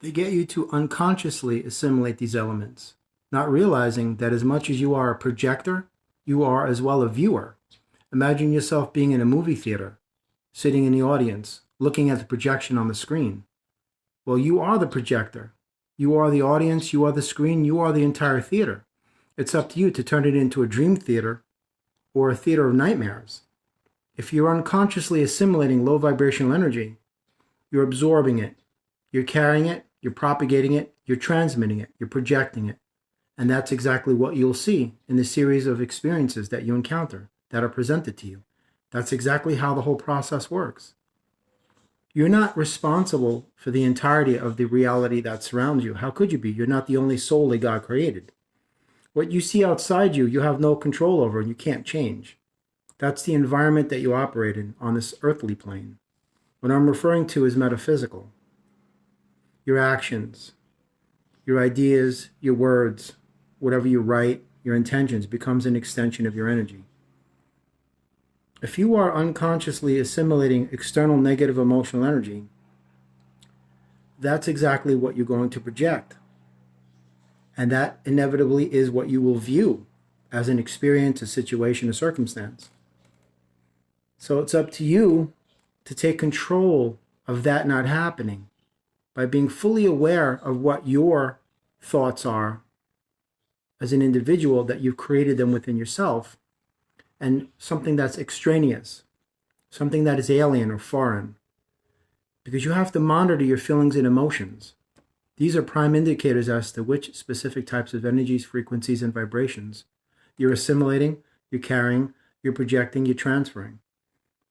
They get you to unconsciously assimilate these elements, not realizing that as much as you are a projector, you are as well a viewer. Imagine yourself being in a movie theater, sitting in the audience, looking at the projection on the screen. Well, you are the projector. You are the audience, you are the screen, you are the entire theater. It's up to you to turn it into a dream theater or a theater of nightmares. If you're unconsciously assimilating low vibrational energy, you're absorbing it, you're carrying it, you're propagating it, you're transmitting it, you're projecting it. And that's exactly what you'll see in the series of experiences that you encounter that are presented to you. That's exactly how the whole process works. You're not responsible for the entirety of the reality that surrounds you. How could you be? You're not the only soul that God created. What you see outside you, you have no control over and you can't change. That's the environment that you operate in on this earthly plane. What I'm referring to is metaphysical. Your actions, your ideas, your words, whatever you write, your intentions becomes an extension of your energy. If you are unconsciously assimilating external negative emotional energy, that's exactly what you're going to project. And that inevitably is what you will view as an experience, a situation, a circumstance. So it's up to you to take control of that not happening by being fully aware of what your thoughts are as an individual, that you've created them within yourself, and something that's extraneous, something that is alien or foreign. Because you have to monitor your feelings and emotions. These are prime indicators as to which specific types of energies, frequencies, and vibrations you're assimilating, you're carrying, you're projecting, you're transferring.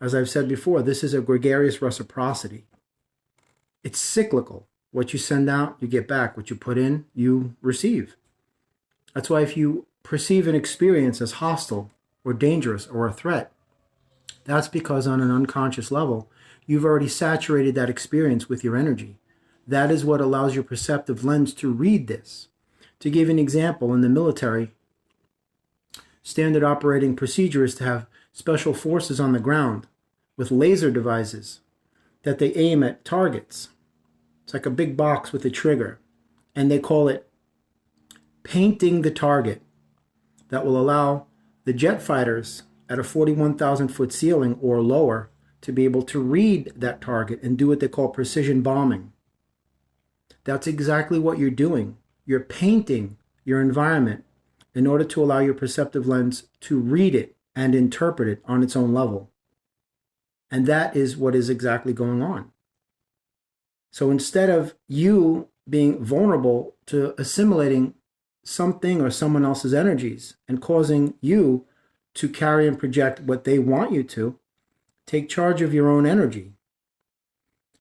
As I've said before, this is a gregarious reciprocity. It's cyclical. What you send out, you get back. What you put in, you receive. That's why if you perceive an experience as hostile or dangerous or a threat, that's because on an unconscious level, you've already saturated that experience with your energy. That is what allows your perceptive lens to read this. To give an example, in the military, standard operating procedure is to have special forces on the ground with laser devices that they aim at targets. It's like a big box with a trigger, and they call it painting the target. That will allow the jet fighters at a 41,000 foot ceiling or lower to be able to read that target and do what they call precision bombing. That's exactly what you're doing. You're painting your environment in order to allow your perceptive lens to read it and interpret it on its own level. And that is what is exactly going on. So instead of you being vulnerable to assimilating something or someone else's energies and causing you to carry and project what they want you to, take charge of your own energy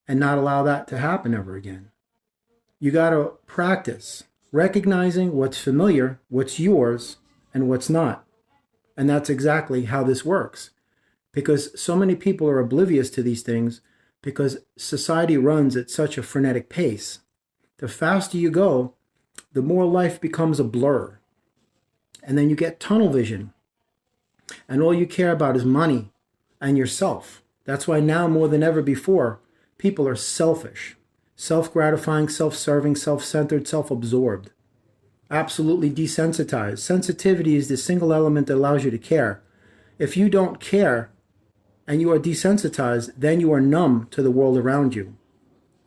and not allow that to happen ever again. You got to practice recognizing what's familiar, what's yours, and what's not. And that's exactly how this works. Because so many people are oblivious to these things because society runs at such a frenetic pace. The faster you go, the more life becomes a blur. And then you get tunnel vision. And all you care about is money and yourself. That's why now more than ever before, people are selfish, self-gratifying, self-serving, self-centered, self-absorbed, absolutely desensitized. Sensitivity is the single element that allows you to care. If you don't care and you are desensitized, then you are numb to the world around you.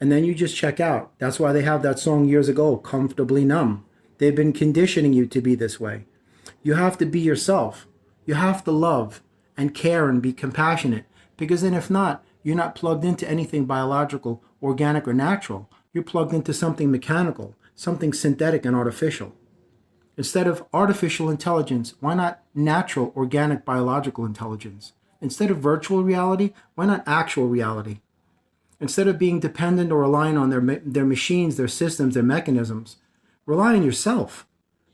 And then you just check out. That's why they have that song years ago, Comfortably Numb. They've been conditioning you to be this way. You have to be yourself. You have to love and care and be compassionate. Because then if not, you're not plugged into anything biological, organic, or natural. You're plugged into something mechanical, something synthetic and artificial. Instead of artificial intelligence, why not natural, organic, biological intelligence? Instead of virtual reality, why not actual reality? Instead of being dependent or relying on their machines, their systems, their mechanisms, rely on yourself.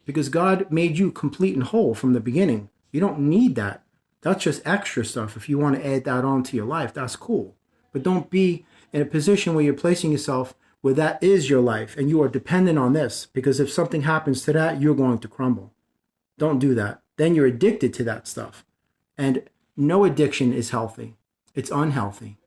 Because God made you complete and whole from the beginning. You don't need that. That's just extra stuff. If you want to add that on to your life, that's cool. But don't be in a position where you're placing yourself where that is your life and you are dependent on this. Because if something happens to that, you're going to crumble. Don't do that. Then you're addicted to that stuff. And no addiction is healthy. It's unhealthy.